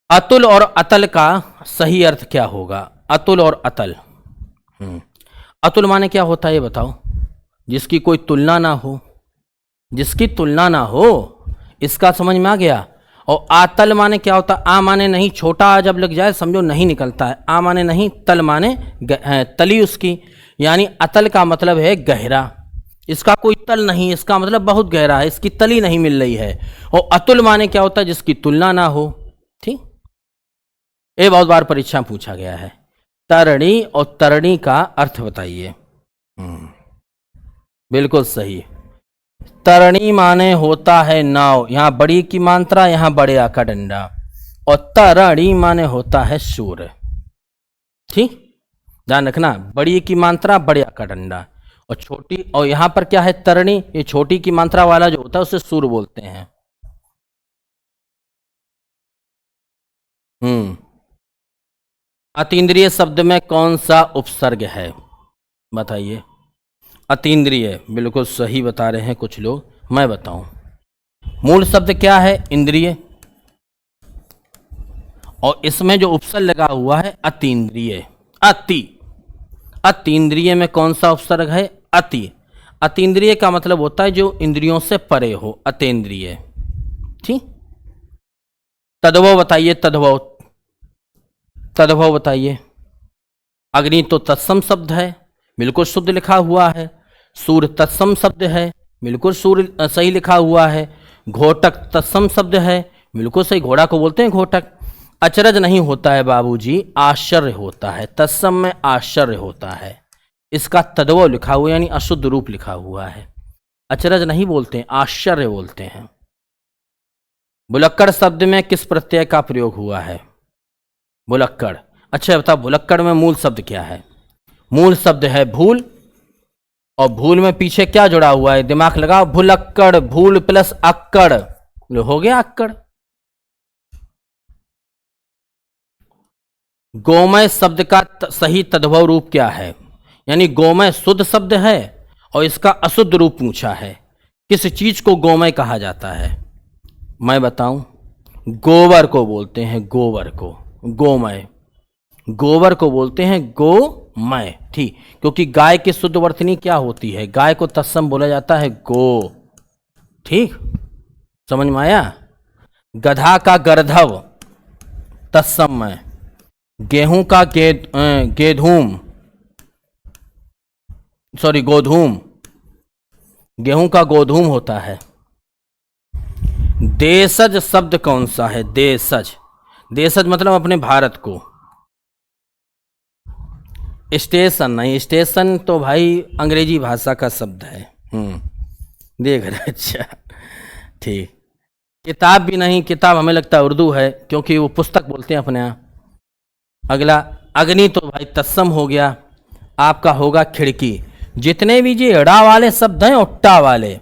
अतुल और अतल का सही अर्थ क्या होगा? अतुल और अतल। अतुल माने क्या होता है ये बताओ? जिसकी कोई तुलना ना हो, जिसकी तुलना ना हो, इसका समझ में आ गया। और आतल माने क्या होता है? आ माने नहीं, छोटा आ जब लग जाए समझो नहीं निकलता है। आ माने नहीं, तल माने तली उसकी, यानी अतल का मतलब है गहरा। इसका कोई तल नहीं, इसका मतलब बहुत गहरा है, इसकी तली नहीं मिल रही है। और अतुल माने क्या होता है? जिसकी तुलना ना हो। ठीक, ये बहुत बार परीक्षा पूछा गया है। तरणी और तरणी का अर्थ बताइए। बिल्कुल सही। तरणी माने होता है नाव, यहां बड़ी की मात्रा, यहां बड़े आ का डंडा। और तरणी माने होता है सूर्य। ठीक, ध्यान रखना, बड़ी की मात्रा, बड़े आ का डंडा। और छोटी, और यहां पर क्या है? तरणी, ये छोटी की मात्रा वाला जो होता है उसे सूर्य बोलते हैं। अतीन्द्रिय शब्द में कौन सा उपसर्ग है? बताइए। अतीन्द्रिय, बिल्कुल सही बता रहे हैं कुछ लोग, मैं बताऊं। मूल शब्द क्या है? इंद्रिय। और इसमें जो उपसर्ग लगा हुआ है अतीन्द्रिय, अति। अतीन्द्रिय में कौन सा उपसर्ग है? अति। अतीन्द्रिय का मतलब होता है जो इंद्रियों से परे हो, अतीन्द्रिय। ठीक, तद्भव बताइए। तद्भव, तद्भव बताइए। अग्नि तो तत्सम शब्द है, बिल्कुल शुद्ध लिखा हुआ है। सूर्य तत्सम शब्द है, बिल्कुल सूर्य सही लिखा हुआ है। घोटक तत्सम शब्द है, बिल्कुल सही, घोड़ा को बोलते हैं घोटक। अचरज नहीं होता है बाबूजी, आश्चर्य होता है। तत्सम में आश्चर्य होता है, इसका तद्भव लिखा हुआ यानी अशुद्ध रूप लिखा हुआ है। अचरज नहीं बोलते हैं, आश्चर्य बोलते हैं। भुलक्कड़ शब्द में किस प्रत्यय का प्रयोग हुआ है? भुलक्कड़। अच्छा बताओ, भुलक्कड़ में मूल शब्द क्या है? मूल शब्द है भूल, और भूल में पीछे क्या जुड़ा हुआ है? दिमाग लगाओ। भुलक्कड़, भूल प्लस अक्कड़, हो गया अक्कड़। गोमय शब्द का सही तद्भव रूप क्या है? यानी गोमय शुद्ध शब्द है और इसका अशुद्ध रूप पूछा है। किस चीज को गोमय कहा जाता है? मैं बताऊं, गोबर को बोलते हैं, गोबर को गोमय। गोबर को बोलते हैं गोमय। ठीक, क्योंकि गाय की शुद्ध वर्तनी क्या होती है? गाय को तत्सम बोला जाता है गो। ठीक, समझ में आया? गधा का गर्धव तत्सम में। गेहूं का गेधूम, सॉरी गोधूम, गेहूं का गोधूम होता है। देशज शब्द कौन सा है? देशज, देशज मतलब अपने भारत को। स्टेशन नहीं, स्टेशन तो भाई अंग्रेजी भाषा का शब्द है। देख रहे, अच्छा ठीक। किताब भी नहीं, किताब हमें लगता है उर्दू है, क्योंकि वो पुस्तक बोलते हैं अपने यहाँ। अगला अग्नि तो भाई तत्सम हो गया, आपका होगा खिड़की। जितने भी ये ड़ा वाले शब्द हैं और टा वाले,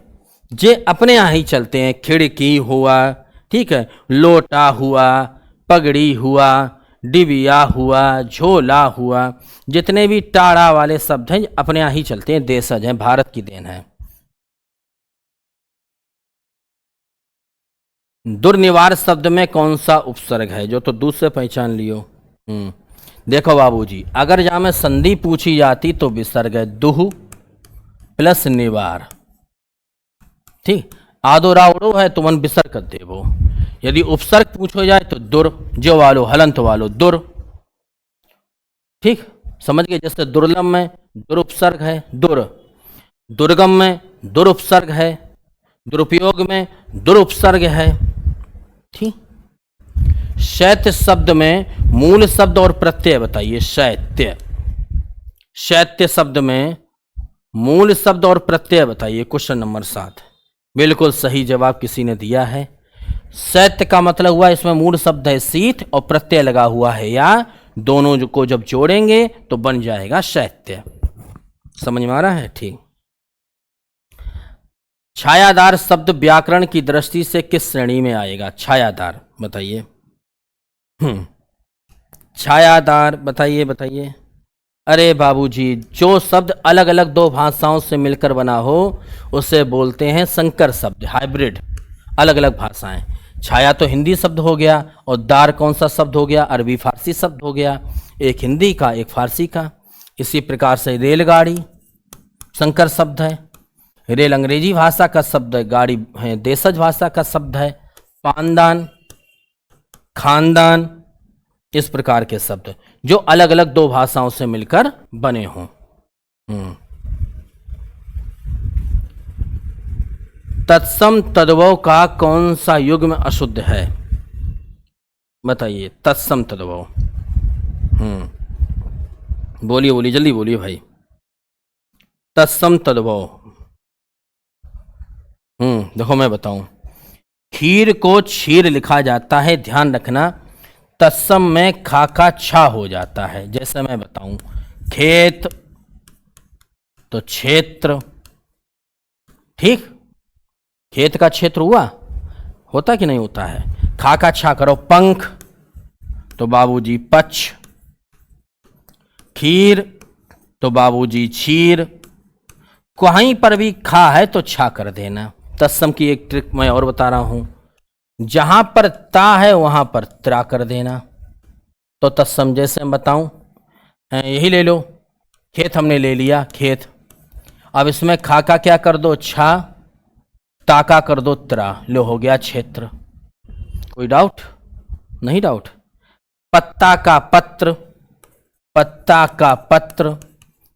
जे अपने यहाँ ही चलते हैं। खिड़की हुआ, ठीक है, लोटा हुआ, पगड़ी हुआ, डिबिया हुआ, झोला हुआ, जितने भी टाड़ा वाले शब्द हैं अपने यहाँ ही चलते हैं, देशज हैं, भारत की देन है। दुर्निवार शब्द में कौन सा उपसर्ग है? जो तो दूसरे पहचान लियो। देखो बाबूजी, अगर जहां में संधि पूछी जाती तो विसर्ग है दुह प्लस निवार। ठीक, आदो रावड़ो है तो मन विसर्ग कर देवो। यदि उपसर्ग पूछो जाए तो दुर, जो वालो हलंत वालो दुर। ठीक, समझ गए? जैसे दुर्लभ में दुरुपसर्ग है दुर, दुर्गम में दुरुपसर्ग है, दुरुपयोग में दुरुपसर्ग है। ठीक, शैत्य शब्द में मूल शब्द और प्रत्यय बताइए। शैत्य, शैत्य शब्द में मूल शब्द और प्रत्यय बताइए। क्वेश्चन नंबर 7, बिल्कुल सही जवाब किसी ने दिया है। शैत्य का मतलब हुआ इसमें मूल शब्द है शीत और प्रत्यय लगा हुआ है या, दोनों को जब जोड़ेंगे तो बन जाएगा शैत्य। समझ में आ रहा है? ठीक। छायादार शब्द व्याकरण की दृष्टि से किस श्रेणी में आएगा? छायादार बताइए। छायादार बताइए, बताइए। अरे बाबूजी, जो शब्द अलग अलग दो भाषाओं से मिलकर बना हो उसे बोलते हैं संकर शब्द, हाइब्रिड, अलग अलग भाषाएं। छाया तो हिंदी शब्द हो गया, और दार कौन सा शब्द हो गया? अरबी फारसी शब्द हो गया, एक हिंदी का एक फारसी का। इसी प्रकार से रेलगाड़ी संकर शब्द है, रेल अंग्रेजी भाषा का शब्द है, गाड़ी है देशज भाषा का शब्द है। पानदान, खानदान, इस प्रकार के शब्द जो अलग अलग दो भाषाओं से मिलकर बने हों। तत्सम तद्भव का कौन सा युग्म अशुद्ध है? बताइए, तत्सम तद्भव। बोलिए बोलिए, जल्दी बोलिए भाई। तत्सम तद्भव। देखो मैं बताऊं, खीर को क्षीर लिखा जाता है, ध्यान रखना। तत्सम में खा का छा हो जाता है। जैसे मैं बताऊं, खेत तो क्षेत्र, ठीक, खेत का क्षेत्र हुआ, होता कि नहीं होता है? खा का छा करो, पंख तो बाबूजी पक्ष, खीर तो बाबूजी क्षीर, कहीं पर भी खा है तो छा कर देना। तत्सम की एक ट्रिक मैं और बता रहा हूं, जहां पर ता है वहां पर त्रा कर देना। तो तत्सम जैसे मैं बताऊं, यही ले लो, खेत हमने ले लिया, खेत। अब इसमें खा का क्या कर दो? छा, ता का कर दो त्रा, लो हो गया क्षेत्र। कोई डाउट? नहीं डाउट। पत्ता का पत्र, पत्ता का पत्र,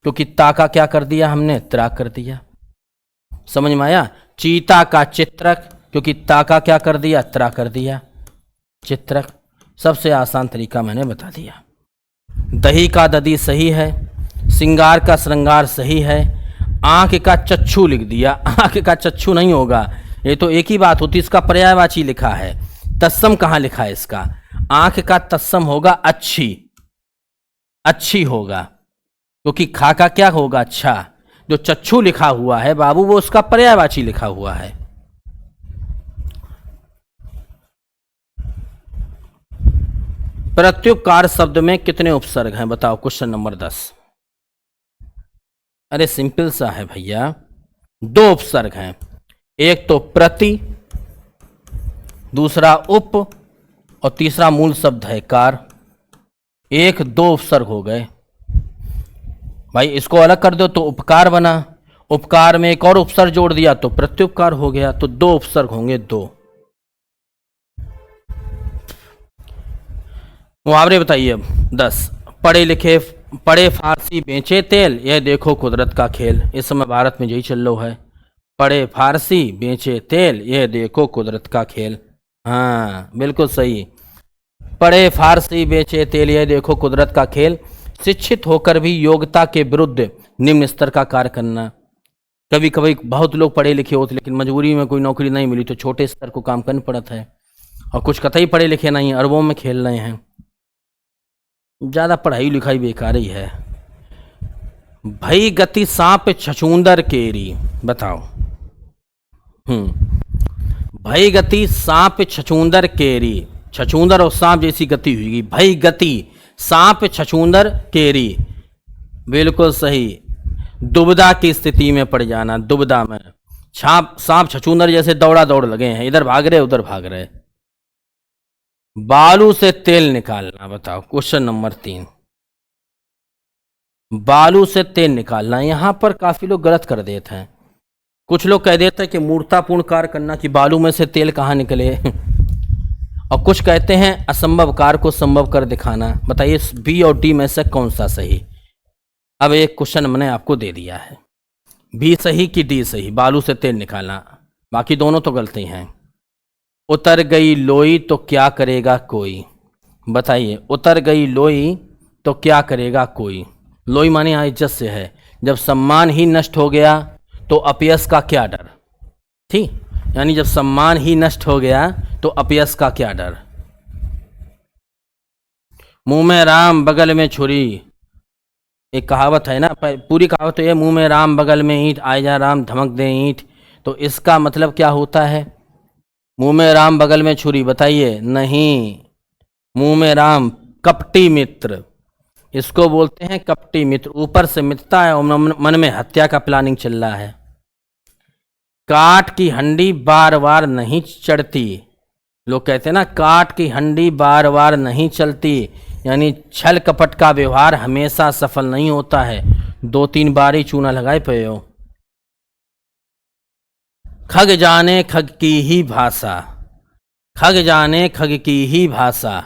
क्योंकि ता का क्या कर दिया हमने? त्रा कर दिया। समझ में आया? चीता का चित्रक, क्योंकि ता का क्या कर दिया? त्रा कर दिया, चित्रक। सबसे आसान तरीका मैंने बता दिया। दही का दधी सही है, सिंगार का श्रृंगार सही है, आंख का चच्छू लिख दिया, आंख का चच्छू नहीं होगा, ये तो एक ही बात होती, इसका पर्यायवाची लिखा है। तत्सम कहाँ लिखा है इसका? आंख का तत्सम होगा अच्छी, अच्छी होगा, क्योंकि खा का क्या होगा? अच्छा। जो चच्छू लिखा हुआ है बाबू, वो उसका पर्यायवाची लिखा हुआ है। प्रत्युपकार शब्द में कितने उपसर्ग हैं? बताओ, क्वेश्चन नंबर 10। अरे सिंपल सा है भैया, दो उपसर्ग हैं, एक तो प्रति, दूसरा उप, और तीसरा मूल शब्द है कार। एक दो उपसर्ग हो गए भाई, इसको अलग कर दो तो उपकार बना, उपकार में एक और उपसर्ग जोड़ दिया तो प्रत्युपकार हो गया, तो दो उपसर्ग होंगे, दो। मुहावरे बताइए अब 10। पढ़े लिखे पढ़े फारसी बेचे तेल, यह देखो कुदरत का खेल। इस समय भारत में यही चल रहा है, पढ़े फारसी बेचे तेल, यह देखो कुदरत का खेल। हाँ बिल्कुल सही, पढ़े फारसी बेचे तेल, यह देखो कुदरत का खेल। शिक्षित होकर भी योग्यता के विरुद्ध निम्न स्तर का कार्य करना। कभी कभी बहुत लोग पढ़े लिखे होते लेकिन मजबूरी में कोई नौकरी नहीं मिली तो छोटे स्तर को काम करना पड़ता है, और कुछ कतई पढ़े लिखे नहीं, अरबों में खेल रहे हैं। ज़्यादा पढ़ाई लिखाई बेकार ही है। भई गति सांप छछूंदर केरी, बताओ। भई गति सांप छछूंदर केरी, छछूंदर और सांप जैसी गति हुई। भई गति सांप छछूंदर केरी, बिल्कुल सही। दुविधा की स्थिति में पड़ जाना, दुविधा में। सांप छछूंदर जैसे दौड़ा दौड़ लगे हैं, इधर भाग रहे उधर भाग रहे। बालू से तेल निकालना, बताओ, क्वेश्चन नंबर 3। बालू से तेल निकालना, यहां पर काफी लोग गलत कर देते हैं। कुछ लोग कह देते हैं कि मूर्खतापूर्ण कार्य करना, कि बालू में से तेल कहां निकले और कुछ कहते हैं असंभव कार्य को संभव कर दिखाना। बताइए बी और डी में से कौन सा सही? अब एक क्वेश्चन मैंने आपको दे दिया है, बी सही कि डी सही? बालू से तेल निकालना, बाकी दोनों तो गलती हैं। उतर गई लोई तो क्या करेगा कोई, बताइए। उतर गई लोई तो क्या करेगा कोई, लोई माने यहाँ इज्जत से है। जब सम्मान ही नष्ट हो गया तो अपयश का क्या डर, ठीक, यानी जब सम्मान ही नष्ट हो गया तो अपयश का क्या डर। मुंह में राम बगल में छुरी, एक कहावत है ना, पूरी कहावत तो ये, मुंह में राम बगल में ईंट, आए जा राम धमक दे ईंट। तो इसका मतलब क्या होता है? मुंह में राम बगल में छुरी, बताइए। नहीं, मुंह में राम कपटी मित्र, इसको बोलते हैं कपटी मित्र। ऊपर से मित्रता है और मन में हत्या का प्लानिंग चल रहा है। काठ की हंडी बार बार नहीं चढ़ती। लोग कहते हैं ना, काठ की हंडी बार बार नहीं चलती, यानी छल कपट का व्यवहार हमेशा सफल नहीं होता है। 2-3 बार ही चूना लगाए पे हो। खग जाने खग की ही भाषा, खग जाने खग की ही भाषा।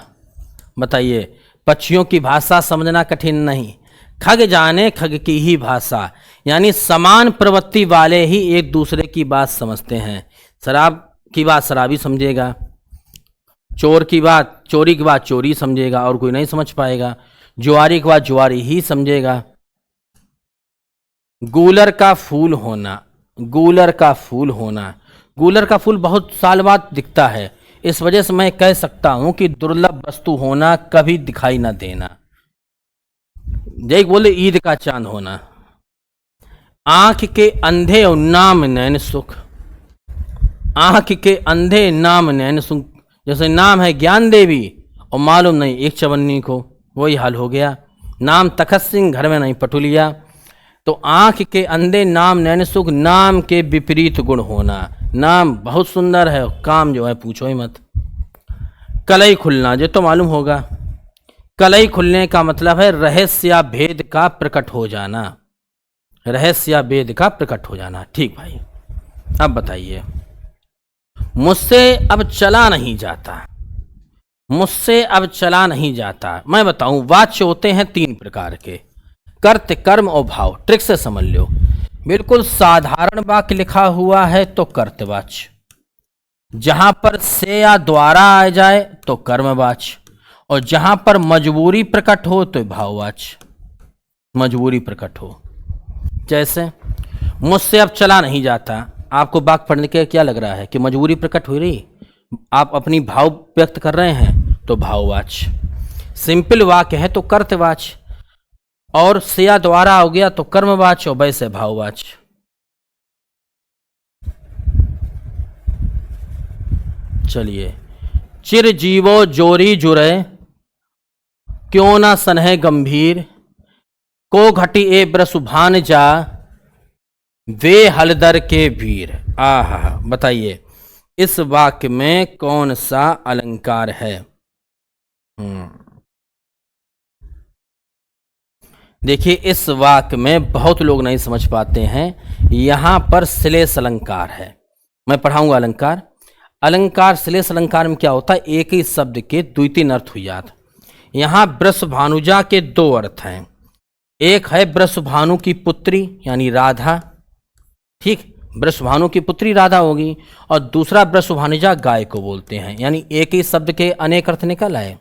बताइए, पक्षियों की भाषा समझना कठिन नहीं। खग जाने खग की ही भाषा, यानी समान प्रवृत्ति वाले ही एक दूसरे की बात समझते हैं। शराब की बात शराबी समझेगा, चोर की बात चोरी की बात चोरी समझेगा और कोई नहीं समझ पाएगा। जुआरी की बात जुआरी ही समझेगा। गूलर का फूल होना, गूलर का फूल होना, गूलर का फूल बहुत साल बाद दिखता है। इस वजह से मैं कह सकता हूं कि दुर्लभ वस्तु होना, कभी दिखाई ना देना। जय बोले ईद का चांद होना। आंख के अंधे और नाम नैन सुख, आंख के अंधे नाम नैन सुख। जैसे नाम है ज्ञान देवी और मालूम नहीं एक चवन्नी को, वही हाल हो गया। नाम तखत सिंह, घर में नहीं पटुलिया। तो आंख के अंधे नाम नैन सुख, नाम के विपरीत गुण होना। नाम बहुत सुंदर है, काम जो है पूछो ही मत। कलई खुलना, जो तो मालूम होगा। कलई खुलने का मतलब है रहस्य या भेद का प्रकट हो जाना, रहस्य या भेद का प्रकट हो जाना। ठीक भाई, अब बताइए। मुझसे अब चला नहीं जाता, मुझसे अब चला नहीं जाता। मैं बताऊं, वाच्य होते हैं 3 प्रकार के, कर्त, कर्म और भाव। ट्रिक से समझ लो। बिल्कुल साधारण वाक्य लिखा हुआ है तो कर्तवाच्य, जहां पर से या द्वारा आ जाए तो कर्मवाच्य, और जहां पर मजबूरी प्रकट हो तो भाववाच्य। मजबूरी प्रकट हो, जैसे मुझसे अब चला नहीं जाता। आपको वाक्य पढ़ने के क्या लग रहा है कि मजबूरी प्रकट हो रही, आप अपनी भाव व्यक्त कर रहे हैं तो भाववाच्य। सिंपल वाक्य है तो कर्तवाच्य, और से या द्वारा हो गया तो कर्मवाच्य, और वैसे भाववाच्य। चलिए। चिर जीवो जोरी जुरे, क्यों ना सनहे गंभीर, को घटी ए ब्रसुभान जा, वे हलदर के वीर। आहा, बताइए इस वाक्य में कौन सा अलंकार है? देखिए, इस वाक्य में बहुत लोग नहीं समझ पाते हैं। यहां पर श्लेष अलंकार है। मैं पढ़ाऊंगा अलंकार। अलंकार, श्लेष अलंकार में क्या होता है, एक ही शब्द के 2-3 अर्थ हुई जाते। यहां वृषभानुजा के 2 अर्थ हैं। एक है वृषभानु की पुत्री यानी राधा, ठीक, वृषभानु की पुत्री राधा होगी, और दूसरा वृषभानुजा गाय को बोलते हैं, यानी एक ही शब्द के अनेक अर्थ निकल आए।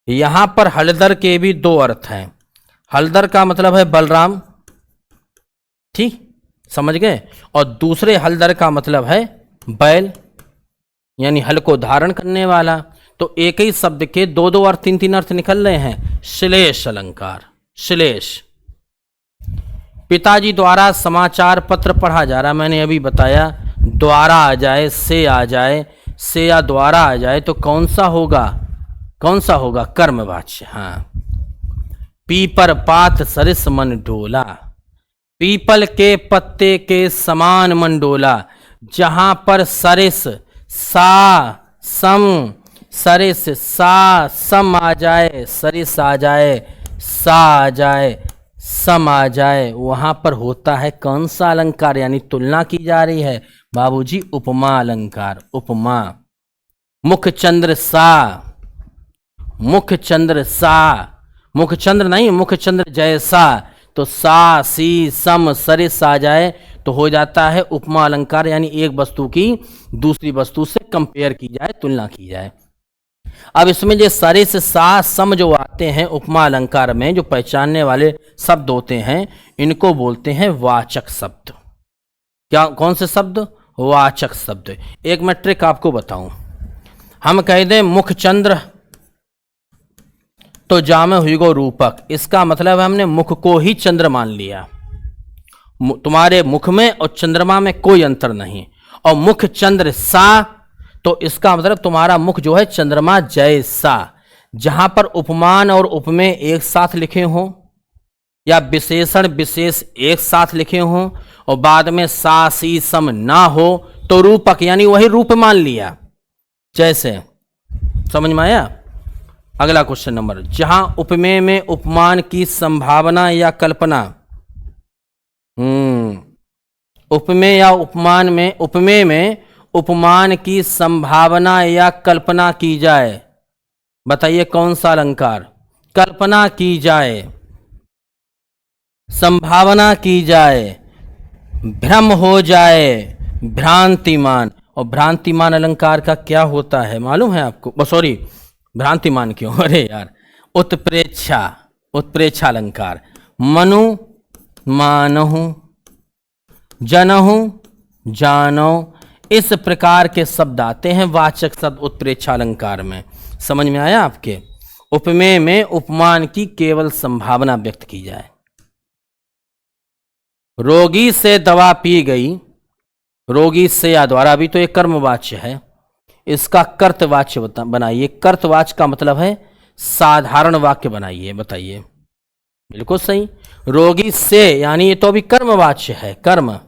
यहां पर हलदर के भी 2 अर्थ हैं। हलदर का मतलब है बलराम, ठीक, समझ गए, और दूसरे हलदर का मतलब है बैल, यानी हल को धारण करने वाला। तो एक ही शब्द के 2-2 अर्थ 3-3 अर्थ निकल रहे हैं। श्लेष अलंकार, श्लेष। पिताजी द्वारा समाचार पत्र पढ़ा जा रहा, मैंने अभी बताया, द्वारा आ जाए, से आ जाए, से या द्वारा आ जाए तो कौन सा होगा, कौन सा होगा, कर्मवाच्य। हाँ। पीपर पात सरिस मन डोला, पीपल के पत्ते के समान मन डोला। जहां पर सरिस, सा सम, सरिस सा सम आ जाए, सरिस आ जाए, सा आ जाए, सम आ जाए, वहां पर होता है कौन सा अलंकार, यानी तुलना की जा रही है बाबूजी, उपमा अलंकार। उपमा। मुखचंद्र सा, मुखचंद्र सा, मुखचंद्र नहीं, मुखचंद्र जैसा। तो सा, सी, सम, सरिस आ जाए तो हो जाता है उपमा अलंकार, यानी एक वस्तु की दूसरी वस्तु से कंपेयर की जाए, तुलना की जाए। अब इसमें जो सरिस, सा, सम जो आते हैं उपमा अलंकार में, जो पहचानने वाले शब्द होते हैं, इनको बोलते हैं वाचक शब्द। क्या, कौन से शब्द? वाचक शब्द। एक मैं ट्रिक आपको बताऊं। हम कह दें मुखचंद्र तो जामे हुई गो रूपक, इसका मतलब है हमने मुख को ही चंद्र मान लिया। तुम्हारे मुख में और चंद्रमा में कोई अंतर नहीं। और मुख चंद्र सा, तो इसका मतलब तुम्हारा मुख जो है चंद्रमा जैसा। जहां पर उपमान और उपमेय एक साथ लिखे हों या विशेषण विशेष एक साथ लिखे हों और बाद में सा सी सम ना हो तो रूपक यानी वही रूप मान लिया। जैसे समझ में आया? अगला क्वेश्चन नंबर, जहां उपमेय में उपमान की संभावना या कल्पना, उपमेय या उपमान में, उपमेय में उपमान की संभावना या कल्पना की जाए, बताइए कौन सा अलंकार? कल्पना की जाए, संभावना की जाए, भ्रम हो जाए, भ्रांतिमान। और भ्रांतिमान अलंकार का क्या होता है मालूम है आपको? सॉरी, भ्रांतिमान क्यों, अरे यार, उत्प्रेक्षा, उत्प्रेक्षा अलंकार। मनु मानहु, जनहु जानो, इस प्रकार के शब्द आते हैं वाचक शब्द उत्प्रेक्षा अलंकार में। समझ में आया आपके? उपमेय में उपमान की केवल संभावना व्यक्त की जाए। रोगी से दवा पी गई, रोगी से या द्वारा भी तो एक कर्मवाच्य है, इसका कर्तवाच्य बनाइए। कर्तवाच्य का मतलब है साधारण वाक्य बनाइए, बताइए। बिल्कुल सही, रोगी से यानी ये तो अभी कर्मवाच्य है, कर्म।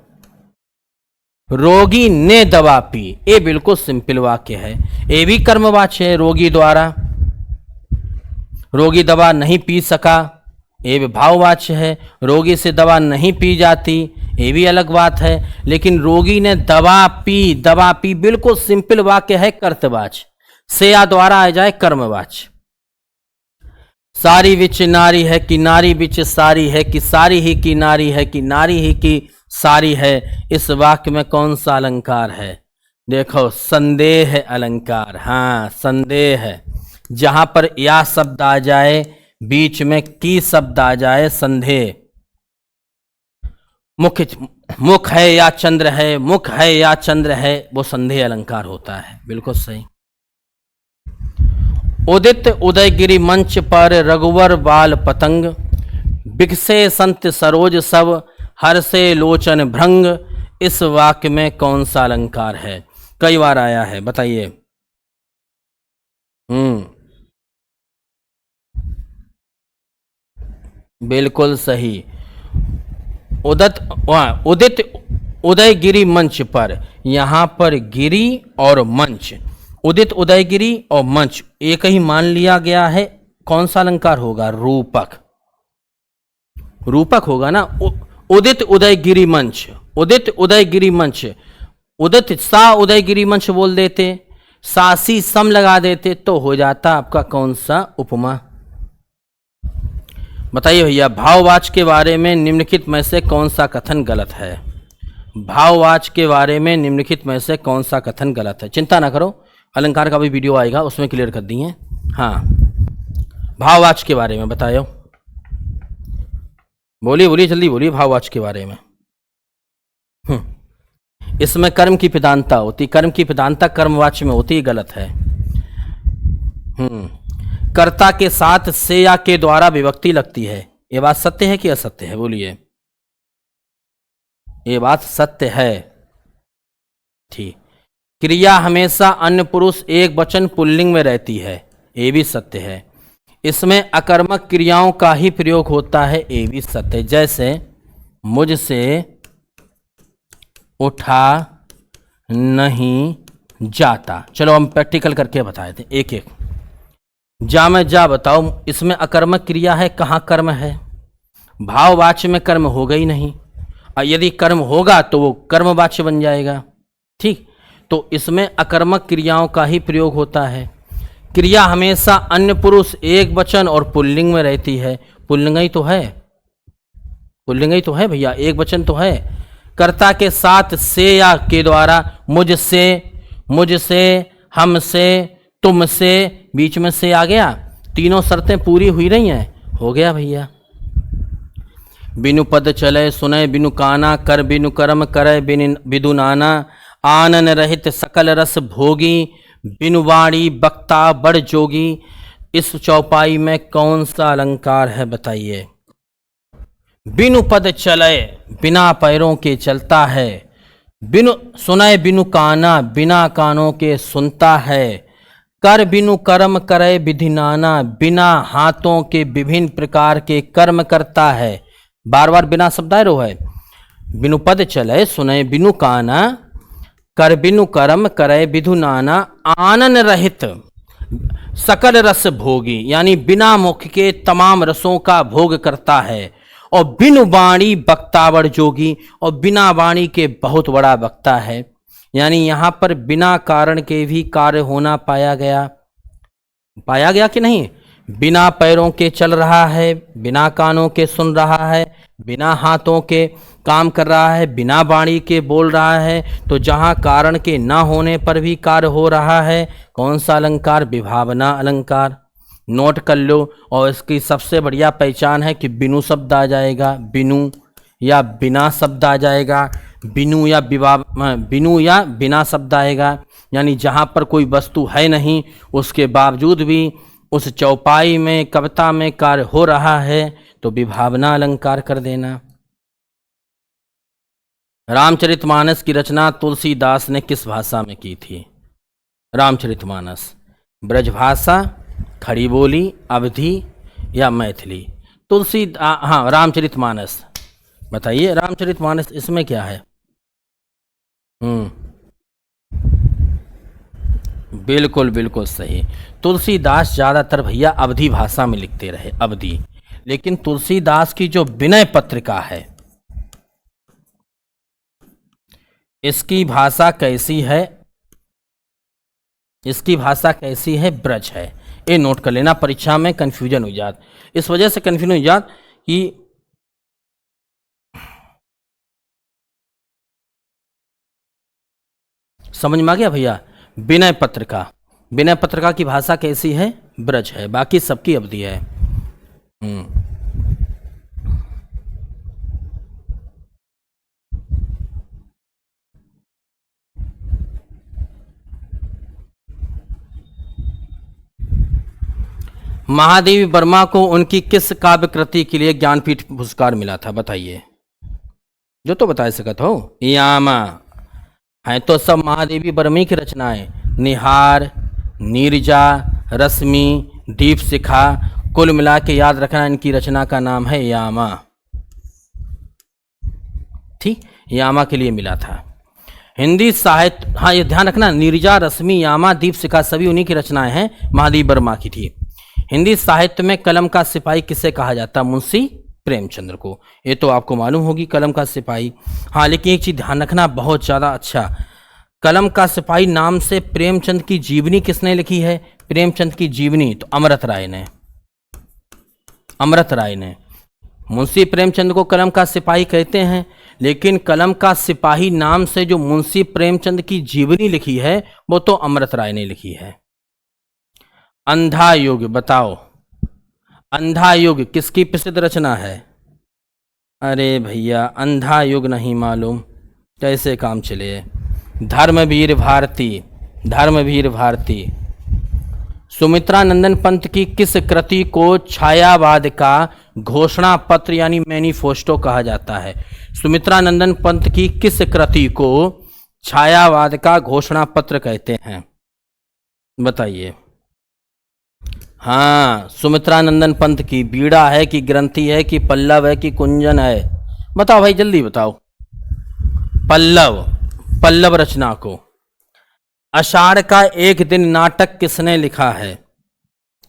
रोगी ने दवा पी, ये बिल्कुल सिंपल वाक्य है, ये भी कर्मवाच्य है। रोगी द्वारा, रोगी दवा नहीं पी सका, ये भी भाववाच्य है। रोगी से दवा नहीं पी जाती, ये भी अलग बात है। लेकिन रोगी ने दवा पी, दवा पी बिल्कुल सिंपल वाक्य है, कर्तवाच्य। से या द्वारा आ जाए कर्मवाच्य। सारी विच नारी है कि नारी विच सारी है कि सारी ही की नारी है कि नारी ही की सारी है, इस वाक्य में कौन सा अलंकार है? देखो, संदेह अलंकार। हाँ, संदेह है। जहां पर या शब्द आ जाए, बीच में की शब्द आ जाए, संदेह। मुख है या चंद्र है, मुख है या चंद्र है, वो संदेह अलंकार होता है। बिल्कुल सही। उदित उदयगिरि मंच पर रघुवर बाल पतंग, बिकसे संत सरोज सब, हर से लोचन भृंग, इस वाक्य में कौन सा अलंकार है? कई बार आया है, बताइए। बिल्कुल सही। उदित उदयगिरि मंच पर, यहां पर गिरी और मंच, उदित उदयगिरि और मंच एक ही मान लिया गया है। कौन सा अलंकार होगा? रूपक, रूपक होगा ना। उदित उदयगिरि मंच, उदित उदयगिरि मंच, उदित सा उदयगिरि मंच बोल देते, सासी सम लगा देते तो हो जाता आपका कौन सा? उपमा। बताइए भैया, भाववाच्य के बारे में निम्नलिखित में से कौन सा कथन गलत है? भाववाच्य के बारे में निम्नलिखित में से कौन सा कथन गलत है? चिंता ना करो, अलंकार का भी वीडियो आएगा, उसमें क्लियर कर दिए। हाँ, भाववाच्य के बारे में बताओ, बोलिए बोलिए, जल्दी बोलिए। भाववाच्य के बारे में इसमें कर्म की प्रधानता होती, कर्म की प्रधानता कर्मवाच्य में होती, गलत है। कर्ता के साथ से या के द्वारा विभक्ति लगती है, ये बात सत्य है कि असत्य है? बोलिए। ये बात सत्य है। ठीक। क्रिया हमेशा अन्य पुरुष एक वचन पुल्लिंग में रहती है, ये भी सत्य है। इसमें अकर्मक क्रियाओं का ही प्रयोग होता है, ये भी सत्य है। जैसे मुझसे उठा नहीं जाता। चलो हम प्रैक्टिकल करके बताए थे एक एक। जा में जा बताओ, इसमें अकर्मक क्रिया है, कहाँ कर्म है? भाववाच्य में कर्म होगा ही नहीं, और यदि कर्म होगा तो वो कर्मवाच्य बन जाएगा। ठीक, तो इसमें अकर्मक क्रियाओं का ही प्रयोग होता है। क्रिया हमेशा अन्य पुरुष एक वचन और पुल्लिंग में रहती है, पुल्लिंग ही तो है, पुल्लिंग ही तो है भैया, एक वचन तो है। कर्ता के साथ से या के द्वारा, मुझसे, मुझसे, हमसे, तुमसे, बीच में से आ गया, तीनों शर्तें पूरी हुई रही हैं, हो गया भैया। बिनु पद चले सुने बिनु काना, कर बिनु कर्म करे बिनु नाना, आनन रहित सकल रस भोगी, बिनु वाणी बक्ता बड़ जोगी, इस चौपाई में कौन सा अलंकार है? बताइए। बिनु पद चले, बिना पैरों के चलता है, बिनु सुनाए बिनु काना, बिना कानों के सुनता है, कर बिनु कर्म करे विधि नाना, बिना हाथों के विभिन्न प्रकार के कर्म करता है। बार बार बिना शब्द आए है। बिनु पद चले सुने बिनु काना, कर बिनु कर्म करे विधु नाना, आनन रहित सकल रस भोगी, यानी बिना मुख के तमाम रसों का भोग करता है। और बिनु वाणी वक्तावड़ जोगी, और बिना वाणी के बहुत बड़ा वक्ता है। यानी यहाँ पर बिना कारण के भी कार्य होना पाया गया कि नहीं। बिना पैरों के चल रहा है, बिना कानों के सुन रहा है, बिना हाथों के काम कर रहा है, बिना वाणी के बोल रहा है। तो जहाँ कारण के ना होने पर भी कार्य हो रहा है, कौन सा अलंकार? विभावना अलंकार। नोट कर लो। और इसकी सबसे बढ़िया पहचान है कि बिनु शब्द आ जाएगा, बिनु या बिना शब्द आ जाएगा, बिनु या बिना शब्द आएगा। यानी जहाँ पर कोई वस्तु है नहीं, उसके बावजूद भी उस चौपाई में, कविता में कार्य हो रहा है, तो विभावना अलंकार कर देना। रामचरितमानस की रचना तुलसीदास ने किस भाषा में की थी? रामचरितमानस ब्रजभाषा, खड़ी बोली, अवधी या मैथिली? रामचरितमानस बताइए। रामचरितमानस इसमें क्या है? बिल्कुल सही। तुलसीदास ज़्यादातर भैया अवधी भाषा में लिखते रहे, अवधी। लेकिन तुलसीदास की जो विनय पत्रिका है, इसकी भाषा कैसी है? इसकी भाषा कैसी है? ब्रज है। ये नोट कर लेना, परीक्षा में कंफ्यूजन हो जात। इस वजह से कंफ्यूजन हो जात कि समझ में आ गया भैया? विनय पत्रिका की भाषा कैसी है? ब्रज है, बाकी सबकी अवधि है। महादेवी वर्मा को उनकी किस काव्य कृति के लिए ज्ञानपीठ पुरस्कार मिला था? बताइए, जो तो बता सकत हो। यामा है तो सब महादेवी वर्मा की रचनाएं। निहार, नीरजा, रश्मि, दीप शिखा, कुल मिला के याद रखना, इनकी रचना का नाम है यामा। ठीक, यामा के लिए मिला था। हिंदी साहित्य, हाँ ये ध्यान रखना, नीरजा, रश्मि, यामा, दीप शिखा सभी उन्हीं की रचनाएं हैं, महादेवी वर्मा की थी। हिंदी साहित्य में कलम का सिपाही किसे कहा जाता? मुंशी प्रेमचंद्र को। ये तो आपको मालूम होगी, कलम का सिपाही। हाँ, लेकिन एक चीज ध्यान रखना, बहुत ज़्यादा अच्छा, कलम का सिपाही नाम से प्रेमचंद की जीवनी किसने लिखी है? प्रेमचंद की जीवनी तो अमृत राय ने। मुंशी प्रेमचंद को कलम का सिपाही कहते हैं, लेकिन कलम का सिपाही नाम से जो मुंशी प्रेमचंद की जीवनी लिखी है, वो तो अमृत राय ने लिखी है। अंधा युग बताओ, अंधा युग किसकी प्रसिद्ध रचना है? अरे भैया, अंधा युग नहीं मालूम, कैसे काम चले? धर्मवीर भारती। सुमित्रा नंदन पंत की किस कृति को छायावाद का घोषणा पत्र यानी मैनिफेस्टो कहा जाता है? सुमित्रा नंदन पंत की किस कृति को छायावाद का घोषणा पत्र कहते हैं? बताइए। हाँ, सुमित्रा नंदन पंत की। बीड़ा है कि ग्रंथि है कि पल्लव है कि कुंजन है? बताओ भाई, जल्दी बताओ। पल्लव रचना को। आषाढ़ का एक दिन नाटक किसने लिखा है?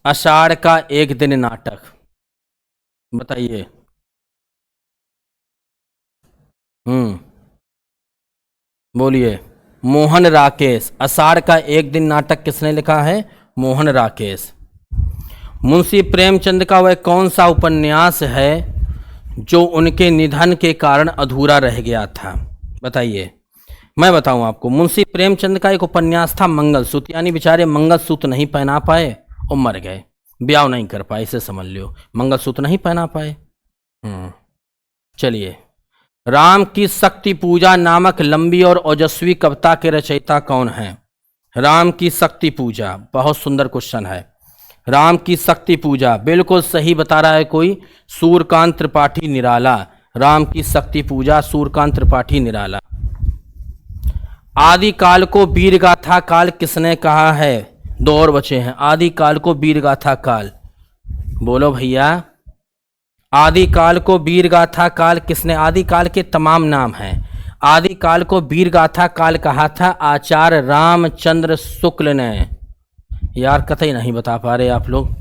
आषाढ़ का एक दिन नाटक बताइए। बोलिए। मोहन राकेश। आषाढ़ का एक दिन नाटक किसने लिखा है? मोहन राकेश। मुंशी प्रेमचंद का वह कौन सा उपन्यास है जो उनके निधन के कारण अधूरा रह गया था? बताइए। मैं बताऊं आपको, मुंशी प्रेमचंद का एक उपन्यास था मंगलसूत्र, यानी बेचारे मंगलसूत्र नहीं पहना पाए और मर गए, ब्याह नहीं कर पाए, इसे समझ लो, मंगलसूत्र नहीं पहना पाए। चलिए। राम की शक्ति पूजा नामक लंबी और ओजस्वी कविता के रचयिता कौन हैं? राम की शक्ति पूजा, बहुत सुंदर क्वेश्चन है। राम की शक्ति पूजा बिल्कुल सही बता रहा है कोई, सूर्यकांत त्रिपाठी निराला। राम की शक्ति पूजा, सूर्यकांत त्रिपाठी निराला। आदि काल को वीर गाथा काल किसने कहा है? दो और बचे हैं। आदि काल को वीर गाथा काल, बोलो भैया। आदि काल को वीर गाथा काल किसने, आदि काल के तमाम नाम हैं। आदि काल को वीर गाथा काल कहा था आचार्य रामचंद्र शुक्ल ने। यार कतई नहीं बता पा रहे आप लोग।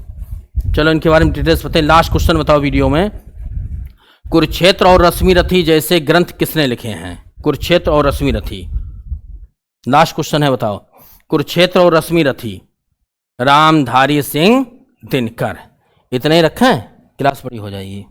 चलो इनके बारे में डिटेल्स बताएं। लास्ट क्वेश्चन बताओ वीडियो में। कुरुक्षेत्र और रश्मि रथी जैसे ग्रंथ किसने लिखे हैं? कुरुक्षेत्र और रश्मि रथी, लास्ट क्वेश्चन है, बताओ। कुरुक्षेत्र और रश्मि रथी, रामधारी सिंह दिनकर। इतने ही रखें, क्लास बड़ी हो जाएगी।